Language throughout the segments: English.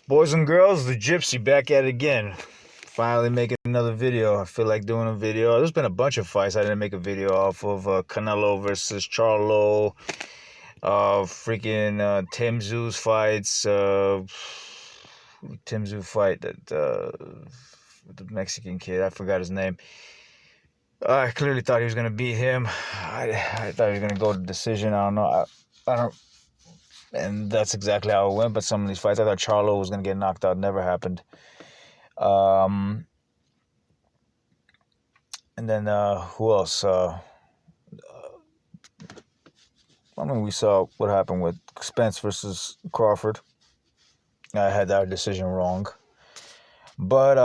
Boys and girls, the Gypsy back at it again. Finally making another video. I feel like doing a video. There's been a bunch of fights I didn't make a video off of. Canelo versus Charlo. Tim Tszયુ's fights. Tim Tszyu fight that the Mexican kid. I forgot his name. I clearly thought he was gonna beat him. I thought he was gonna go to decision. I don't know. I don't. And that's exactly how it went. But some of these fights, I thought Charlo was going to get knocked out. Never happened. And then who else? We saw what happened with Spence versus Crawford. I had that decision wrong. But,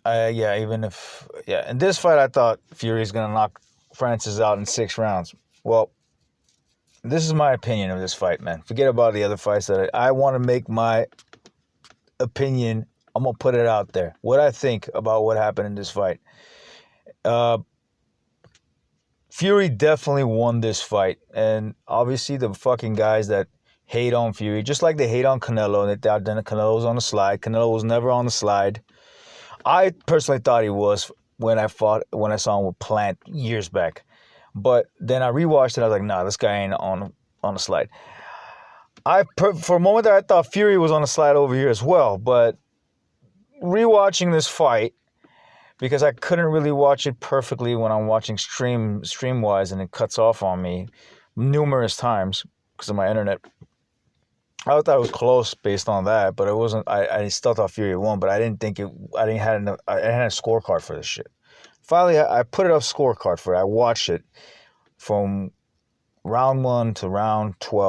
in this fight, I thought Fury's going to knock Francis out in 6 rounds. Well, this is my opinion of this fight, man. Forget about the other fights that I want to make my opinion. I'm going to put it out there. What I think about what happened in this fight. Fury definitely won this fight. And obviously the fucking guys that hate on Fury, just like they hate on Canelo, and that Canelo was on the slide. Canelo was never on the slide. I personally thought he was when I saw him with Plant years back. But then I rewatched it. I was like, nah, this guy ain't on the slide. For a moment there, I thought Fury was on the slide over here as well. But rewatching this fight, because I couldn't really watch it perfectly when I'm watching stream-wise, and it cuts off on me numerous times because of my internet. I thought it was close based on that, but it wasn't. I still thought Fury won, but I didn't have a scorecard for this shit. Finally, I put it up scorecard for it. I watched it from round 1 to round 10.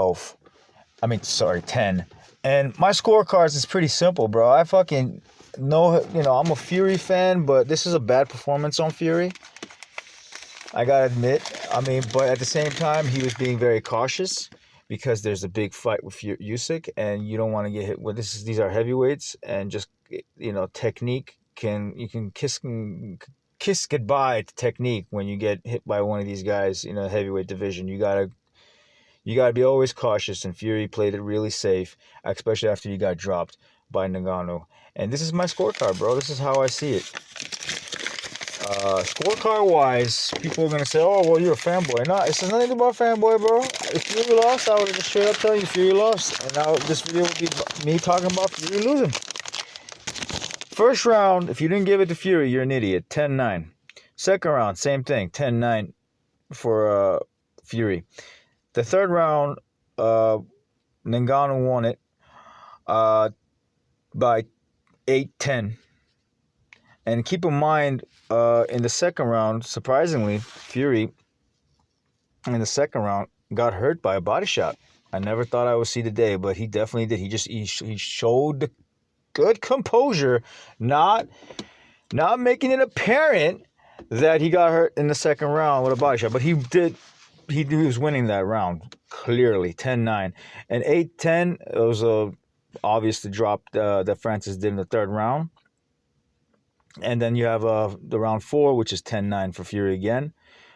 And my scorecards is pretty simple, bro. I fucking know, I'm a Fury fan, but this is a bad performance on Fury. I gotta admit. But at the same time, he was being very cautious because there's a big fight with Usyk, and you don't want to get hit with this. These are heavyweights, and just, technique you can kiss goodbye to technique when you get hit by one of these guys in a heavyweight division. You gotta be always cautious, and Fury played it really safe, especially after he got dropped by Ngannou. And this is my scorecard, bro. This is how I see it. Scorecard wise, people are gonna say, "Oh, well, you're a fanboy." No, it's nothing about fanboy, bro. If Fury lost, I would have just straight up tell you Fury lost, and now this video would be me talking about Fury losing. First round, if you didn't give it to Fury, you're an idiot. 10-9. Second round, same thing. 10-9 for Fury. The third round, Ngannou won it by 8-10. And keep in mind, in the second round, surprisingly, Fury, in the second round, got hurt by a body shot. I never thought I would see the day, but he definitely did. He showed the good composure, not making it apparent that he got hurt in the second round with a body shot. But he was winning that round, clearly, 10-9. And 8-10, it was obvious the drop that Francis did in the third round. And then you have the round 4, which is 10-9 for Fury again.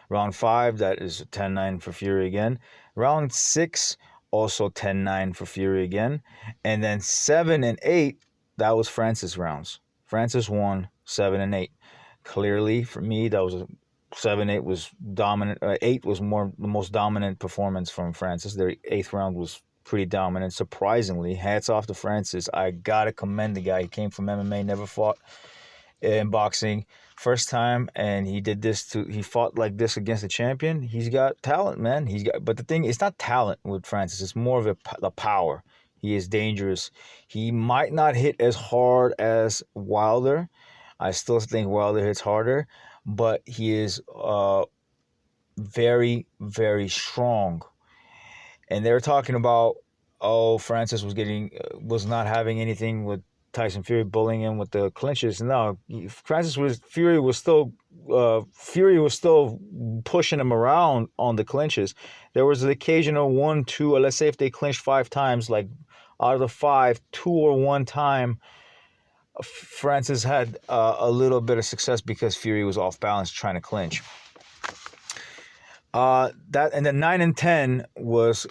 Round 5, that is 10-9 for Fury again. Round 6, also 10-9 for Fury again. And then 7 and 8, that was Francis rounds. Francis won 7 and 8. Clearly, for me, that was 7-8 was dominant. 8 was the most dominant performance from Francis. The 8th round was pretty dominant. Surprisingly, hats off to Francis. I gotta commend the guy. He came from MMA, never fought in boxing, first time, and he fought like this against a champion. He's got talent, man. But the thing, it's not talent with Francis. It's more of the power. He is dangerous. He might not hit as hard as Wilder. I still think Wilder hits harder, but he is very, very strong. And they were talking about, Francis was not having anything with Tyson Fury, bullying him with the clinches. No, Fury was still pushing him around on the clinches. There was the occasional 1, 2, or let's say if they clinched 5 times, like out of the 5, 2 or 1 time, Francis had a little bit of success because Fury was off balance trying to clinch. And then 9 and 10 was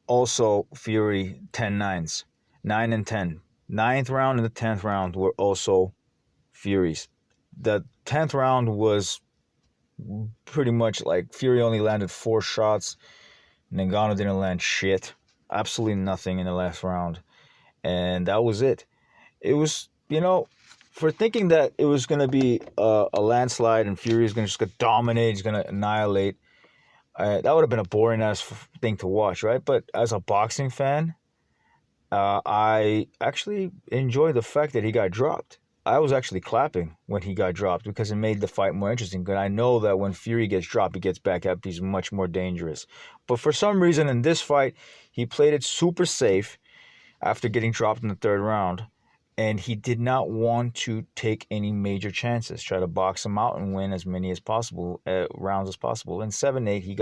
also Fury 10-9s. 9 and 10. Ninth round and the 10th round were also Fury's. The 10th round was pretty much like Fury only landed 4 shots. Ngannou didn't land shit. Absolutely nothing in the last round. And that was it. It was, for thinking that it was going to be a landslide and Fury is going to just dominate, he's going to annihilate, that would have been a boring ass thing to watch, right? But as a boxing fan, I actually enjoyed the fact that he got dropped. I was actually clapping when he got dropped because it made the fight more interesting. Because I know that when Fury gets dropped, he gets back up. He's much more dangerous. But for some reason in this fight, he played it super safe after getting dropped in the 3rd round. And he did not want to take any major chances. Try to box him out and win as many as possible rounds as possible. In 7-8, he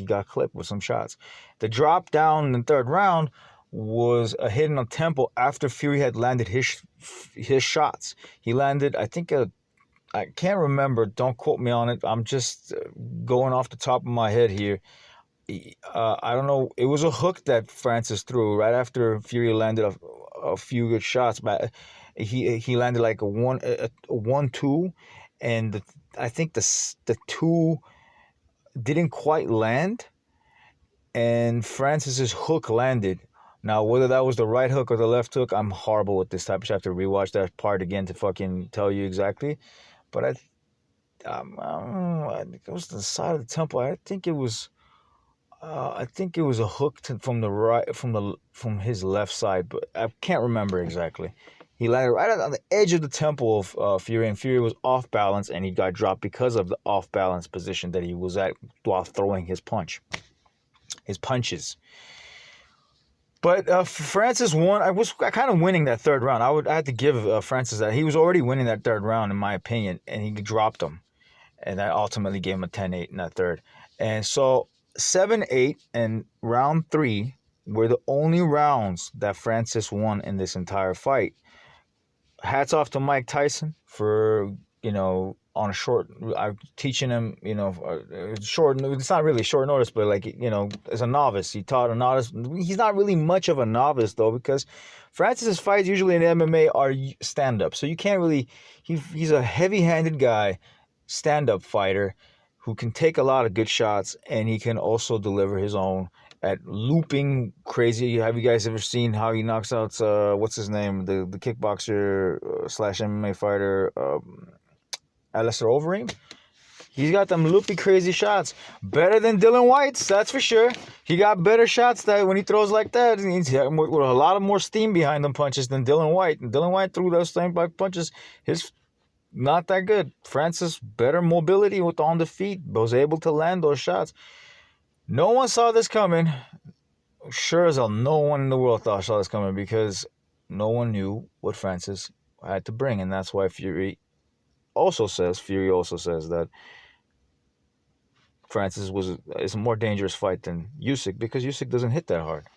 got clipped with some shots. The drop down in the 3rd round was a hit in the temple after Fury had landed his shots. He landed, I think, I can't remember. Don't quote me on it. I'm just going off the top of my head here. I don't know. It was a hook that Francis threw right after Fury landed a few good shots. But he landed like a 1-2, and I think the 2 didn't quite land, and Francis's hook landed. Now, whether that was the right hook or the left hook, I'm horrible with this type of shit. I have to rewatch that part again to fucking tell you exactly. But I think it was the side of the temple. I think it was a hook from the right, from his left side, but I can't remember exactly. He landed right on the edge of the temple of Fury, and Fury was off balance, and he got dropped because of the off balance position that he was at while throwing his punches. But Francis won. I was kind of winning that 3rd round. I had to give Francis that. He was already winning that 3rd round, in my opinion, and he dropped him. And that ultimately gave him a 10-8 in that 3rd. And so 7-8 and round 3 were the only rounds that Francis won in this entire fight. Hats off to Mike Tyson for, on a short, I'm teaching him, short, it's not really short notice, but like, as a novice, he taught a novice. He's not really much of a novice though, because Francis's fights usually in MMA are stand-up. So you can't really, he's a heavy-handed guy, stand-up fighter who can take a lot of good shots, and he can also deliver his own at looping crazy. Have you guys ever seen how he knocks out, what's his name, the kickboxer slash MMA fighter, Alistair Overeem? He's got them loopy crazy shots. Better than Dylan White's, that's for sure. He got better shots that when he throws like that. He's with a lot of more steam behind them punches than Dylan White. And Dylan White threw those same punches. His not that good. Francis, better mobility on the feet. Was able to land those shots. No one saw this coming. Sure as hell, no one in the world saw this coming, because no one knew what Francis had to bring. And that's why Fury also says that Francis is a more dangerous fight than Usyk, because Usyk doesn't hit that hard.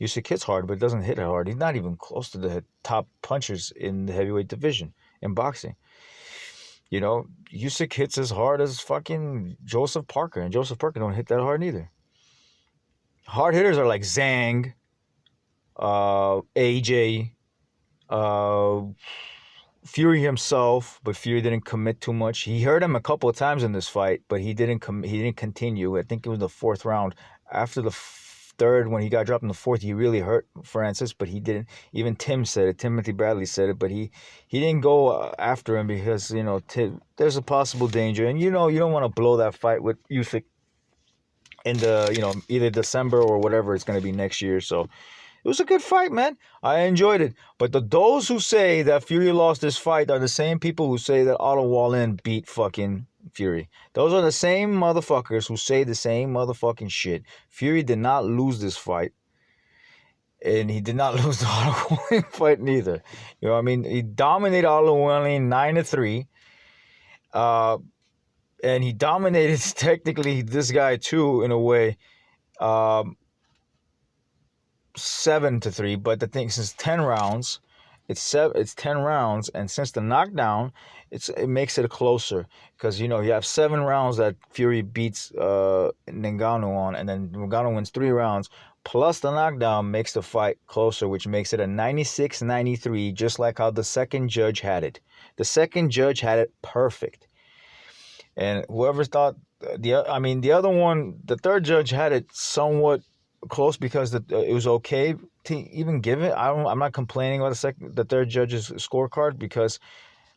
Usyk hits hard, but doesn't hit hard. He's not even close to the top punchers in the heavyweight division in boxing. Usyk hits as hard as fucking Joseph Parker, and Joseph Parker don't hit that hard either. Hard hitters are like Zhang, AJ, Fury himself, but Fury didn't commit too much. He hurt him a couple of times in this fight, but he didn't continue. I think it was the 4th round. After the 3rd, when he got dropped in the 4th, he really hurt Francis, but he didn't. Even Tim said it. Timothy Bradley said it, but he didn't go after him because, there's a possible danger. And, you don't want to blow that fight with Usyk in the, either December or whatever it's going to be next year. So it was a good fight, man. I enjoyed it. But those who say that Fury lost this fight are the same people who say that Otto Wallin beat fucking Fury. Those are the same motherfuckers who say the same motherfucking shit. Fury did not lose this fight. And he did not lose the Otto Wallin fight neither. He dominated Otto Wallin 9-3. And he dominated technically this guy too, in a way. 7-3, but the thing is, 10 rounds, It's 10 rounds, and since the knockdown, it makes it closer because you have 7 rounds that Fury beats Ngannou on, and then Ngannou wins 3 rounds. Plus the knockdown makes the fight closer, which makes it a 96-93, just like how the second judge had it. The second judge had it perfect. And whoever thought the other one, the third judge had it somewhat close because it was okay to even give it. I'm not complaining about the third judge's scorecard because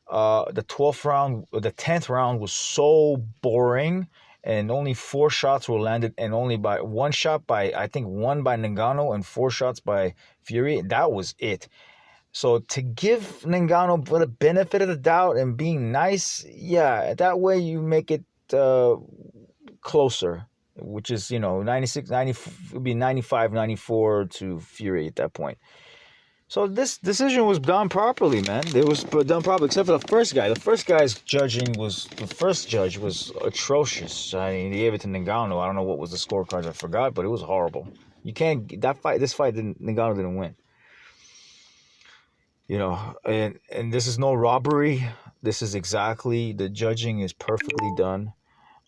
the 12th round, the 10th round was so boring, and only 4 shots were landed, and only by one shot by I think one by Ngannou and 4 shots by Fury. That was it. So to give Ngannou the benefit of the doubt and being nice, yeah, that way you make it closer, which is 96, 90, it would be 95, 94 to Fury at that point. So this decision was done properly, man. It was done properly, except for the first guy. The first first judge was atrocious. I mean, he gave it to Ngannou. I don't know what was the scorecards. I forgot, but it was horrible. You can't this fight Ngannou didn't win. And this is no robbery. This is exactly, the judging is perfectly done,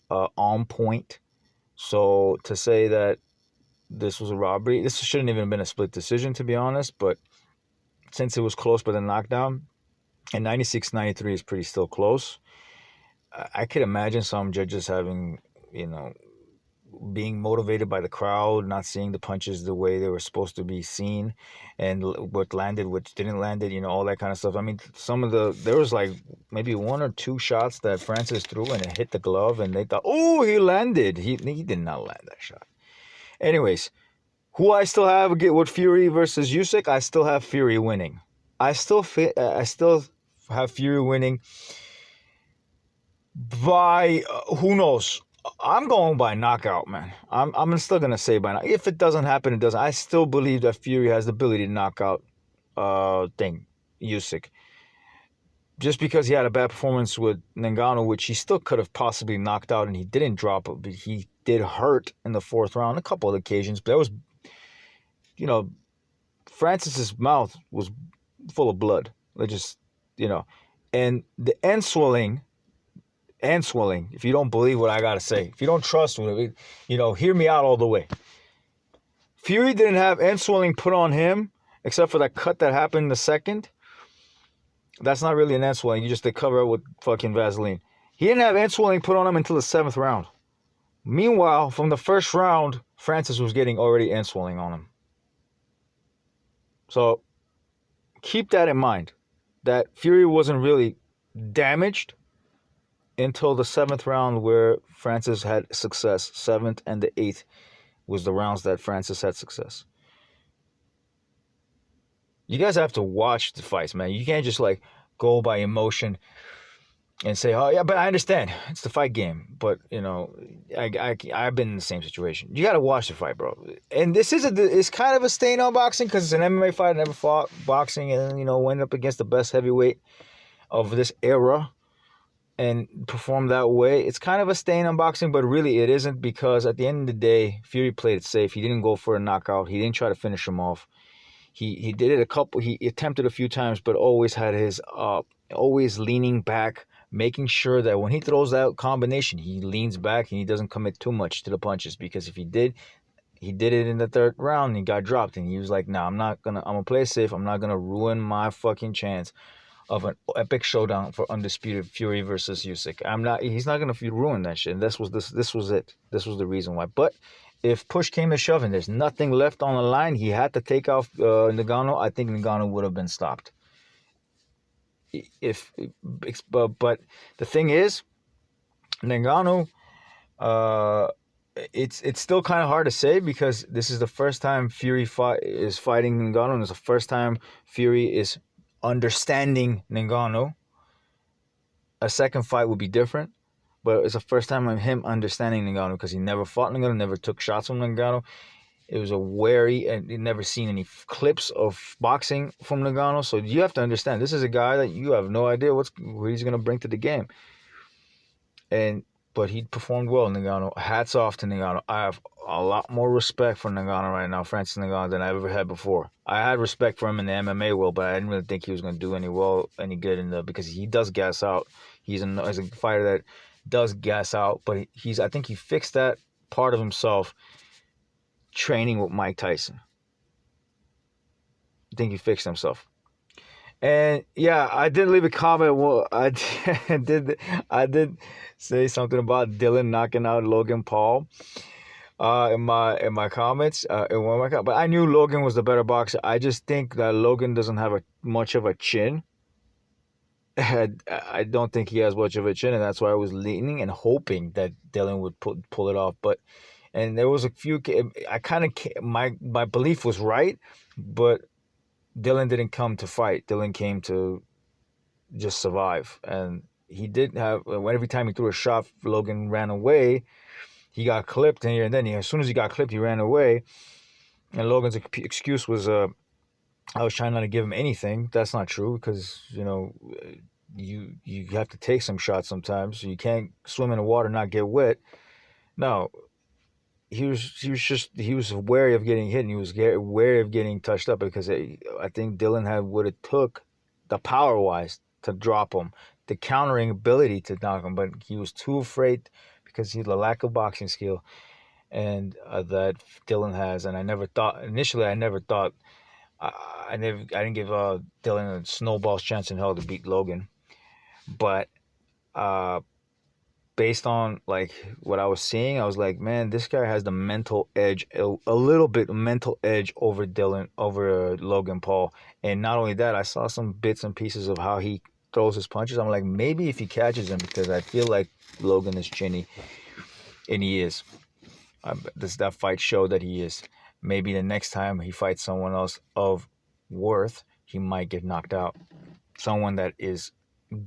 on point. So to say that this was a robbery, this shouldn't even have been a split decision, to be honest. But since it was close by the knockdown, and 96-93 is pretty still close, I could imagine some judges having, being motivated by the crowd, not seeing the punches the way they were supposed to be seen, and what landed, what didn't landed, all that kind of stuff. I mean, there was like maybe 1 or 2 shots that Francis threw and it hit the glove, and they thought, oh, he landed. He did not land that shot. Anyways, who I still have with Fury versus Usyk, I still have Fury winning. I still have Fury winning by who knows. I'm going by knockout, man. I'm still gonna say by knockout. If it doesn't happen, it doesn't. I still believe that Fury has the ability to knock out Usyk. Just because he had a bad performance with Ngannou, which he still could have possibly knocked out, and he didn't drop it, but he did hurt in the 4th round a couple of occasions. But that was, Francis's mouth was full of blood. And the end swelling, if you don't believe what I gotta say, if you don't trust me, hear me out all the way. Fury didn't have end swelling put on him, except for that cut that happened in the second. That's not really an end swelling. You just cover it with fucking Vaseline. He didn't have end swelling put on him until the 7th round. Meanwhile, from the 1st round, Francis was getting already end swelling on him. So keep that in mind, that Fury wasn't really damaged until the 7th round, where Francis had success. 7th and the 8th was the rounds that Francis had success. You guys have to watch the fights, man. You can't just go by emotion and say, oh yeah, but I understand, it's the fight game. But I've been in the same situation. You got to watch the fight, bro. And it's kind of a stain on boxing because it's an MMA fight. I never fought boxing, and went up against the best heavyweight of this era and performed that way. It's kind of a stain on boxing, but really it isn't, because at the end of the day, Fury played it safe. He didn't go for a knockout. He didn't try to finish him off. He did it he attempted a few times, but always had his always leaning back, making sure that when he throws that combination, he leans back and he doesn't commit too much to the punches, because if he did it in the 3rd round and he got dropped, and he was like, nah, I'm gonna play it safe. I'm not gonna ruin my fucking chance of an epic showdown for undisputed Fury versus Usyk. He's not gonna ruin that shit. And this was it. This was the reason why. But if push came to shove and there's nothing left on the line, he had to take off Ngannou. I think Ngannou would have been stopped. But the thing is, Ngannou, it's still kind of hard to say, because this is the first time Fury is fighting Ngannou, and it's the first time Fury is understanding Ngannou. A second fight would be different, but it's the first time of him understanding Ngannou, because he never fought Ngannou, never took shots from Ngannou. It was a wary, and he'd never seen any clips of boxing from Ngannou. So you have to understand, this is a guy that you have no idea what he's going to bring to the game. And but he performed well, Ngannou. Hats off to Ngannou. I have a lot more respect for Ngannou right now, Francis Ngannou, than I've ever had before. I had respect for him in the MMA world, but I didn't really think he was going to do any good in the, because he does gas out. He's a fighter that does gas out, but I think he fixed that part of himself training with Mike Tyson. I think he fixed himself. And yeah, I did leave a comment. Well, I did say something about Dylan knocking out Logan Paul in my comments in one of my comments. But I knew Logan was the better boxer. I just think that Logan doesn't have much of a chin. I don't think he has much of a chin, and that's why I was leaning and hoping that Dylan would pull it off. And there was a few. I kind of, my belief was right, but Dylan didn't come to fight. Dylan came to just survive. And he did have, every time he threw a shot, Logan ran away. He got clipped, and then as soon as he got clipped, he ran away. And Logan's excuse was, I was trying not to give him anything. That's not true, because, you have to take some shots sometimes. So you can't swim in the water and not get wet. No. He was wary of getting hit, and he was wary of getting touched up, because I think Dylan had what it took, the power wise, to drop him, the countering ability to knock him, but he was too afraid because he had a lack of boxing skill, and that Dylan has. And I never thought I didn't give Dylan a snowball's chance in hell to beat Logan, but based on like what I was seeing, I was like, man, this guy has the mental edge, a little bit mental edge over Logan Paul. And not only that, I saw some bits and pieces of how he throws his punches. I'm like, maybe if he catches him, because I feel like Logan is chinny, and he is. That fight showed that he is. Maybe the next time he fights someone else of worth, he might get knocked out. Someone that is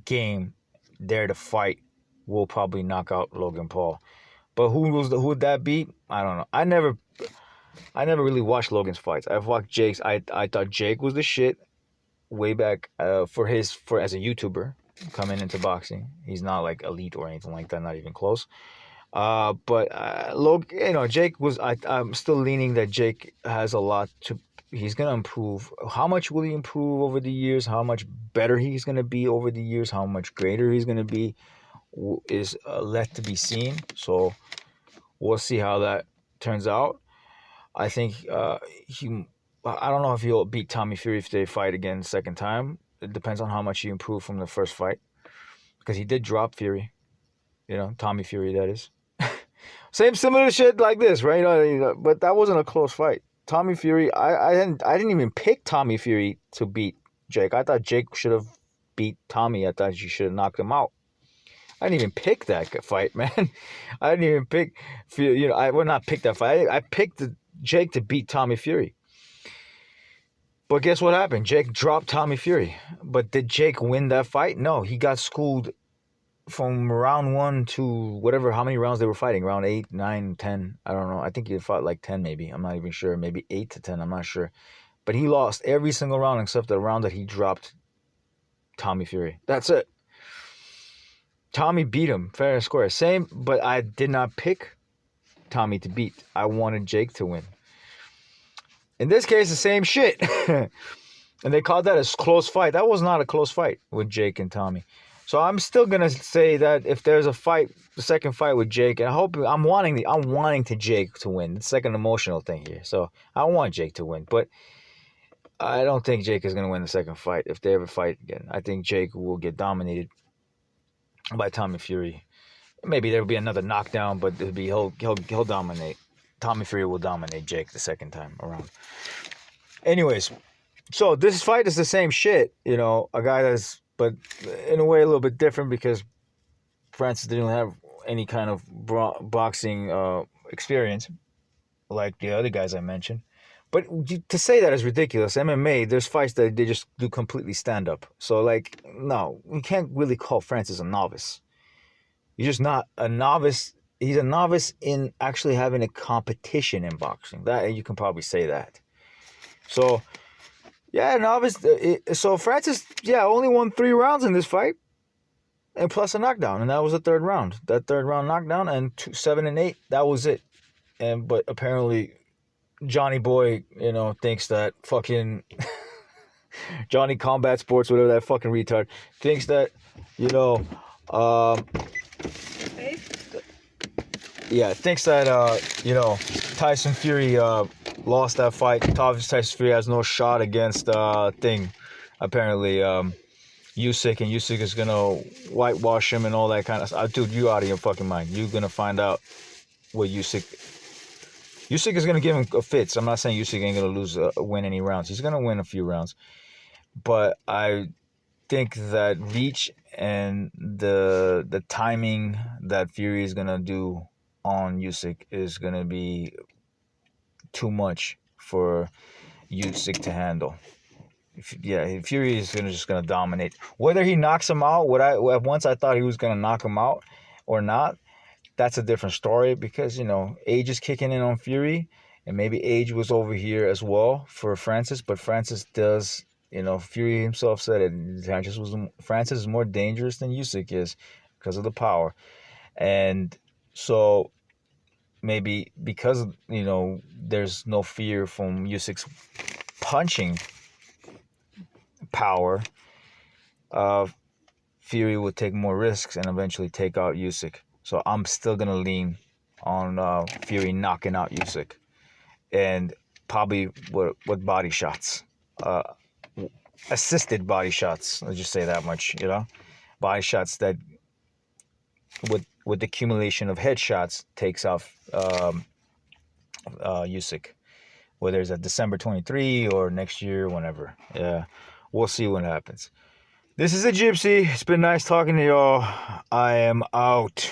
game, there to fight, will probably knock out Logan Paul. But who would that be? I don't know. I never really watched Logan's fights. I've watched Jake's. I thought Jake was the shit way back for as a YouTuber coming into boxing. He's not like elite or anything like that, not even close. But Logan, Jake was. I'm still leaning that Jake has a lot to. He's gonna improve. How much will he improve over the years? How much better he's gonna be over the years? How much greater he's gonna be is left to be seen. So we'll see how that turns out. I think I don't know if he'll beat Tommy Fury if they fight again second time. It depends on how much he improved from the first fight, because he did drop Fury. Tommy Fury, that is. Similar shit like this, right? But that wasn't a close fight. Tommy Fury, I didn't even pick Tommy Fury to beat Jake. I thought Jake should have beat Tommy. I thought you should have knocked him out. I didn't even pick that fight, man. I didn't even pick, I would not pick that fight. I picked Jake to beat Tommy Fury. But guess what happened? Jake dropped Tommy Fury. But did Jake win that fight? No, he got schooled from round 1 to whatever, how many rounds they were fighting. Round 8, 9, 10. I don't know. I think he fought like 10 maybe. I'm not even sure. Maybe 8 to 10. I'm not sure. But he lost every single round except the round that he dropped Tommy Fury. That's it. Tommy beat him fair and square. Same, but I did not pick Tommy to beat. I wanted Jake to win. In this case, the same shit. And they called that a close fight. That was not a close fight with Jake and Tommy. So I'm still gonna say that if there's a fight, the second fight with Jake, and I'm wanting to Jake to win. It's like an emotional thing here. So I want Jake to win, but I don't think Jake is gonna win the second fight if they ever fight again. I think Jake will get dominated by Tommy Fury. Maybe there'll be another knockdown, but he'll dominate. Tommy Fury will dominate Jake the second time around. Anyways, so this fight is the same shit, a guy that's, but in a way a little bit different, because Francis didn't have any kind of boxing experience like the other guys I mentioned. But to say that is ridiculous. MMA, there's fights that they just do completely stand-up. So, no, you can't really call Francis a novice. He's just not a novice. He's a novice in actually having a competition in boxing. That you can probably say that. So, yeah, novice. So Francis, only won 3 rounds in this fight. and plus a knockdown, and that was the third round. That third round knockdown, and 7 and 8, that was it. But apparently Johnny Boy, thinks that fucking Johnny Combat Sports, whatever that fucking retard, thinks that, um, thinks that, Tyson Fury lost that fight. Obviously, Tyson Fury has no shot against thing. Apparently, Usyk, and Usyk is gonna whitewash him and all that kind of stuff. Dude, you out of your fucking mind. You're gonna find out what Usyk is gonna give him a fits. I'm not saying Usyk ain't gonna win any rounds. He's gonna win a few rounds, but I think that reach and the timing that Fury is gonna do on Usyk is gonna be too much for Usyk to handle. Fury is just gonna dominate. Whether he knocks him out, once I thought he was gonna knock him out or not, that's a different story, because age is kicking in on Fury, and maybe age was over here as well for Francis. But Francis does, Fury himself said it. Francis is more dangerous than Usyk is because of the power, and so maybe because there's no fear from Usyk's punching power, Fury would take more risks and eventually take out Usyk. So I'm still gonna lean on Fury knocking out Usyk, and probably with body shots, assisted body shots. Let's just say that much. Body shots that with the accumulation of headshots takes off Usyk, whether it's at December 23 or next year, whenever. Yeah, we'll see what happens. This is a Gypsy. It's been nice talking to y'all. I am out.